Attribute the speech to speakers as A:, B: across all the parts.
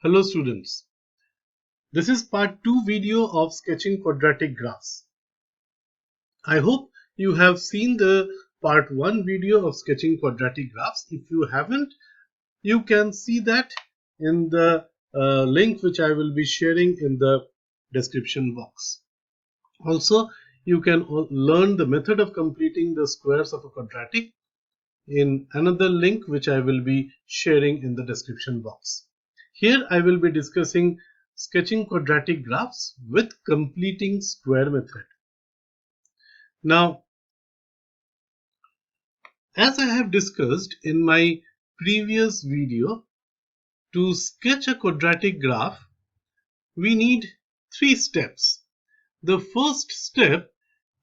A: Hello students, this is part 2 video of sketching quadratic graphs. I hope you have seen the part 1 video of sketching quadratic graphs. If you haven't, you can see that in the link which I will be sharing in the description box. Also, you can learn the method of completing the squares of a quadratic in another link which I will be sharing in the description box. Here I will be discussing sketching quadratic graphs with completing square method. Now, as I have discussed in my previous video, to sketch a quadratic graph, we need 3 steps. The first step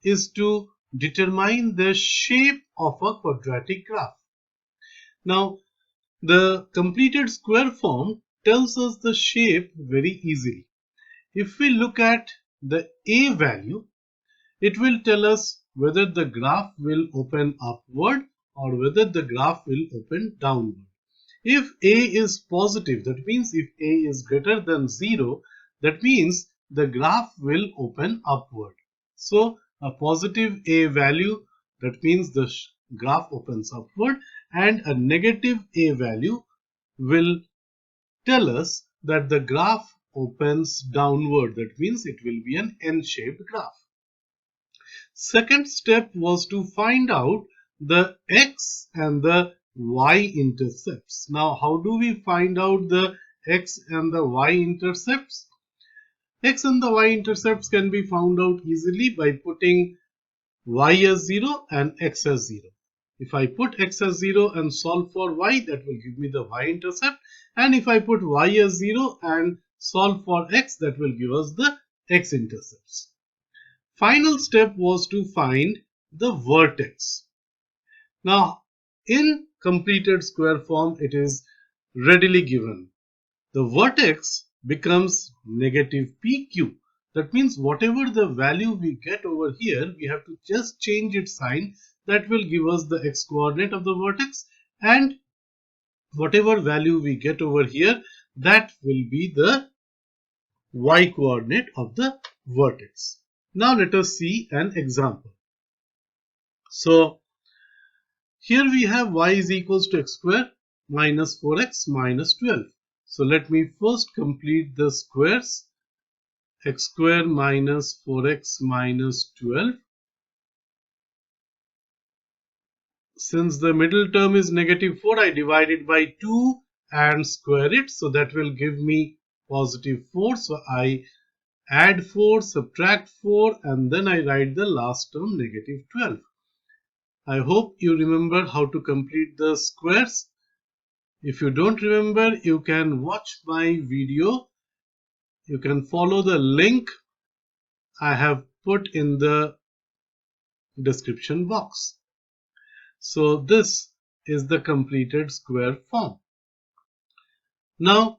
A: is to determine the shape of a quadratic graph. Now, the completed square form tells us the shape very easily. If we look at the A value, it will tell us whether the graph will open upward or whether the graph will open downward. If A is positive, that means if A is greater than 0, that means the graph will open upward. So a positive A value, that means the graph opens upward, and a negative A value will tell us that the graph opens downward. That means it will be an N-shaped graph. Second step was to find out the X and the Y intercepts. Now, how do we find out the X and the Y intercepts? X and the Y intercepts can be found out easily by putting Y as 0 and X as 0. If I put X as 0 and solve for Y, that will give me the Y intercept. And if I put Y as 0 and solve for X, that will give us the X intercepts. Final step was to find the vertex. Now, in completed square form, it is readily given. The vertex becomes negative PQ. That means whatever the value we get over here, we have to just change its sign. That will give us the x coordinate of the vertex, and whatever value we get over here, that will be the y coordinate of the vertex. Now let us see an example. So here we have y is equals to x square minus 4x minus 12. So let me first complete the squares. X square minus 4x minus 12. Since the middle term is negative 4, I divide it by 2 and square it. So that will give me positive 4. So I add 4, subtract 4, and then I write the last term negative 12. I hope you remember how to complete the squares. If you don't remember, you can watch my video. You can follow the link I have put in the description box. So this is the completed square form. Now,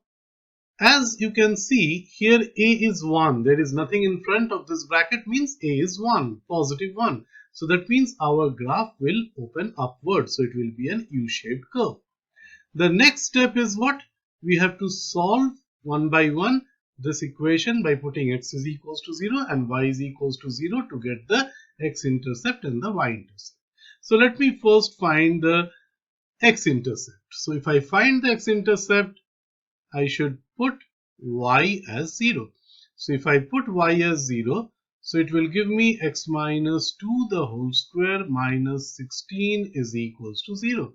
A: as you can see, here A is 1. There is nothing in front of this bracket, means A is 1, positive 1. So that means our graph will open upward. So it will be an U-shaped curve. The next step is what? We have to solve one by one this equation by putting x is equals to 0 and y is equals to 0 to get the x-intercept and the y-intercept. So let me first find the x-intercept. So if I find the x-intercept, I should put y as 0. So if I put y as 0, so it will give me x minus 2 the whole square minus 16 is equals to 0.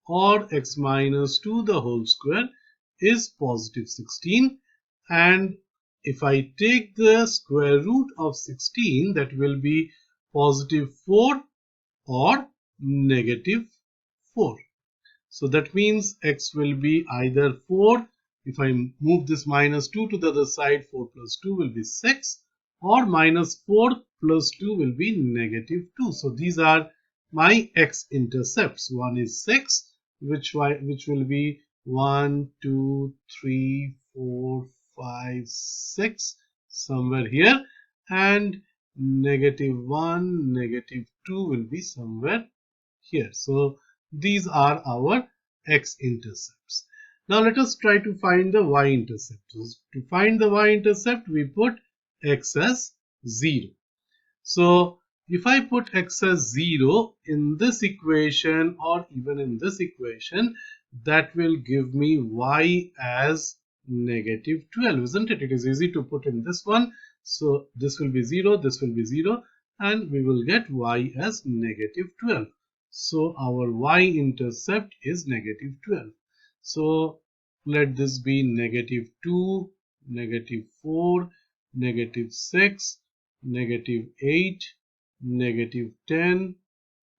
A: Or x minus 2 the whole square is positive 16. And if I take the square root of 16, that will be positive 4 or negative 4. So that means x will be either 4. If I move this minus 2 to the other side, 4 plus 2 will be 6. Or minus 4 plus 2 will be negative 2. So these are my x-intercepts. One is 6, which will be 1, 2, 3, 4, 5, 6 somewhere here, and negative 1, negative 2 will be somewhere here. So these are our x-intercepts. Now let us try to find the y-intercept. So to find the y-intercept, we put x as 0. So if I put x as 0 in this equation or even in this equation, that will give me y as negative 12, isn't it? It is easy to put in this one. So this will be 0, this will be 0, and we will get y as negative 12. So our y-intercept is negative 12. So let this be negative 2, negative 4, negative 6, negative 8, negative 10,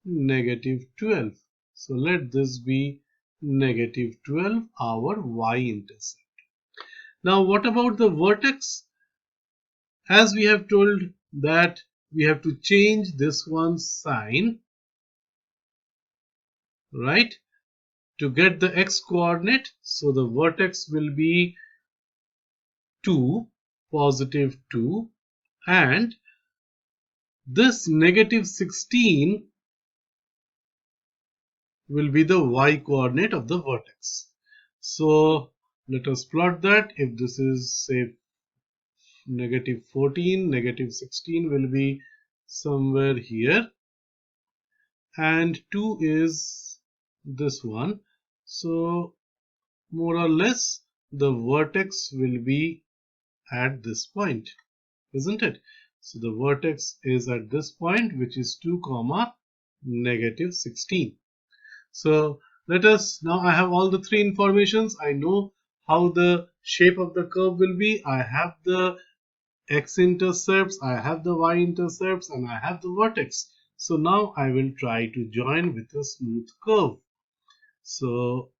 A: negative 12. So let this be negative 12, our y-intercept. Now what about the vertex? As we have told that we have to change this one's sign, right, to get the x coordinate. So the vertex will be 2, positive 2, and this negative 16 will be the y coordinate of the vertex. So let us plot that. If this is say negative 14, negative 16 will be somewhere here, and 2 is this one. So more or less the vertex will be at this point, isn't it? So the vertex is at this point, which is 2 comma negative 16. So let us, now I have all the three informations. I know how the shape of the curve will be. I have the x-intercepts, I have the y-intercepts, and I have the vertex. So now I will try to join with a smooth curve. So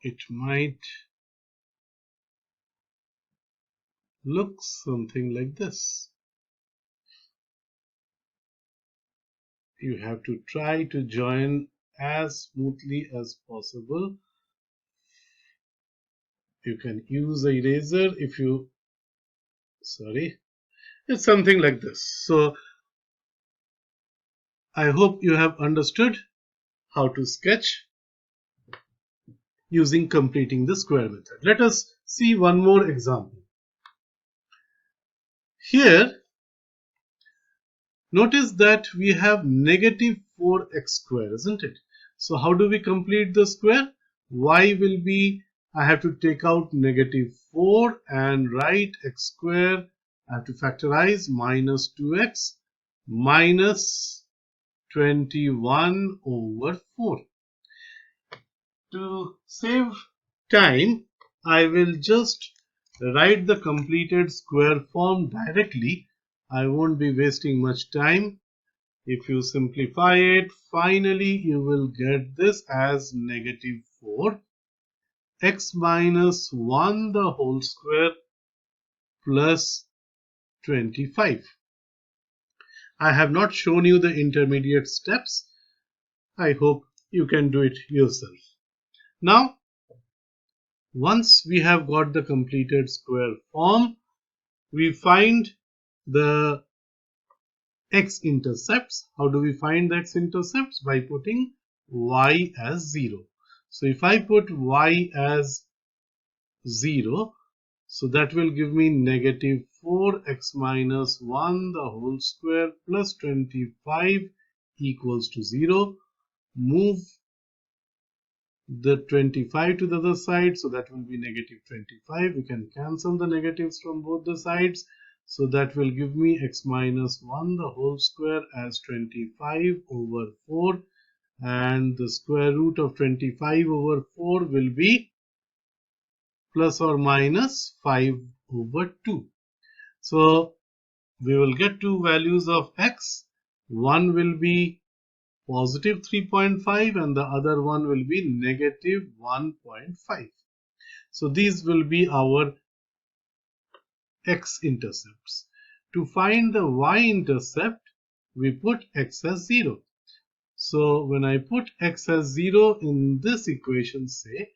A: it might look something like this. You have to try to join as smoothly as possible. You can use an eraser if you, sorry, it's something like this. So I hope you have understood how to sketch using completing the square method. Let us see one more example. Here, notice that we have negative 4x square, isn't it? So how do we complete the square? Y will be, I have to take out negative 4 and write x square. I have to factorize minus 2x minus 21 over 4. To save time, I will just write the completed square form directly. I won't be wasting much time. If you simplify it, finally you will get this as negative 4 x minus 1 the whole square plus 25. I have not shown you the intermediate steps. I hope you can do it yourself. Now, once we have got the completed square form, we find the x-intercepts. How do we find the x-intercepts? By putting y as 0. So if I put y as 0, so that will give me negative 4x minus 1 the whole square plus 25 equals to 0. Move the 25 to the other side, so that will be negative 25. We can cancel the negatives from both the sides. So that will give me x minus 1 the whole square as 25 over 4, and the square root of 25 over 4 will be plus or minus 5 over 2. So we will get two values of x. One will be positive 3.5 and the other one will be negative 1.5. So these will be our x-intercepts. To find the y-intercept, we put x as 0. So when I put x as 0 in this equation, say,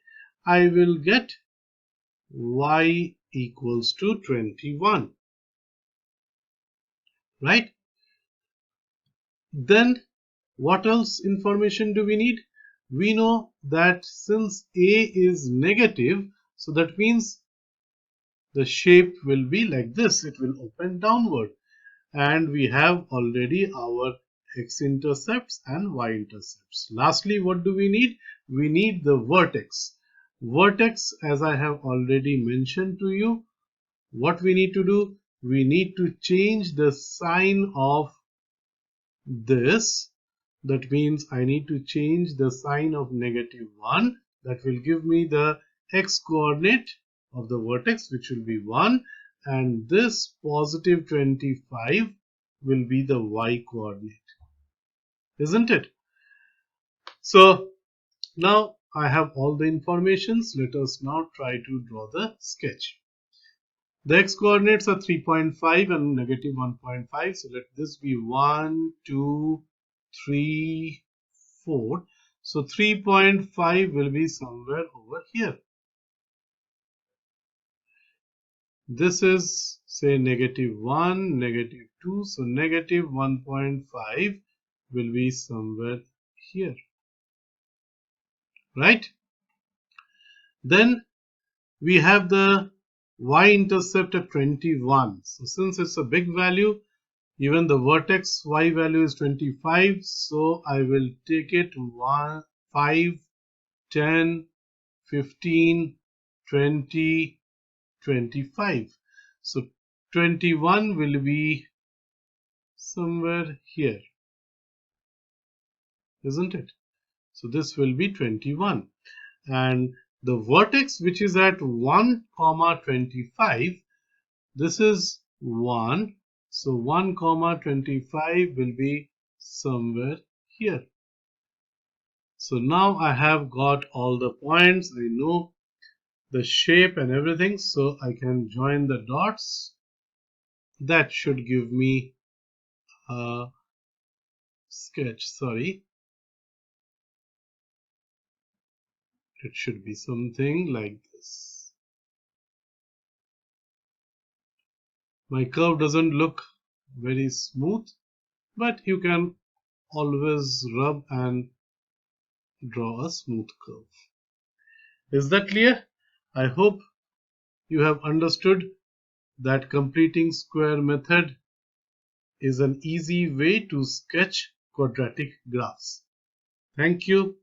A: I will get y equals to 21, right? Then what else information do we need? we know that since A is negative, so that means the shape will be like this. It will open downward. And we have already our x-intercepts and y-intercepts. Lastly, what do we need? We need the vertex. Vertex, as I have already mentioned to you, what we need to do? We need to change the sign of this. That means I need to change the sign of -1. That will give me the x coordinate of the vertex, which will be 1, and this positive 25 will be the y coordinate, isn't it? So now I have all the informations. Let us now try to draw the sketch. The x coordinates are 3.5 and -1.5. So let this be 1, 2, 3, 4. So 3.5 will be somewhere over here. This is say -1, -2. So -1.5 will be somewhere here, right? Then we have the y-intercept at 21. So since it's a big value, even the vertex y value is 25, so I will take it 1, 5, 10, 15, 20, 25. So 21 will be somewhere here, isn't it? So this will be 21. And the vertex which is at 1, 25, this is 1. So 1, 25 will be somewhere here. So now I have got all the points. I know the shape and everything. So I can join the dots. That should give me a sketch. Sorry. It should be something like this. My curve doesn't look very smooth, but you can always rub and draw a smooth curve. Is that clear? I hope you have understood that completing square method is an easy way to sketch quadratic graphs. Thank you.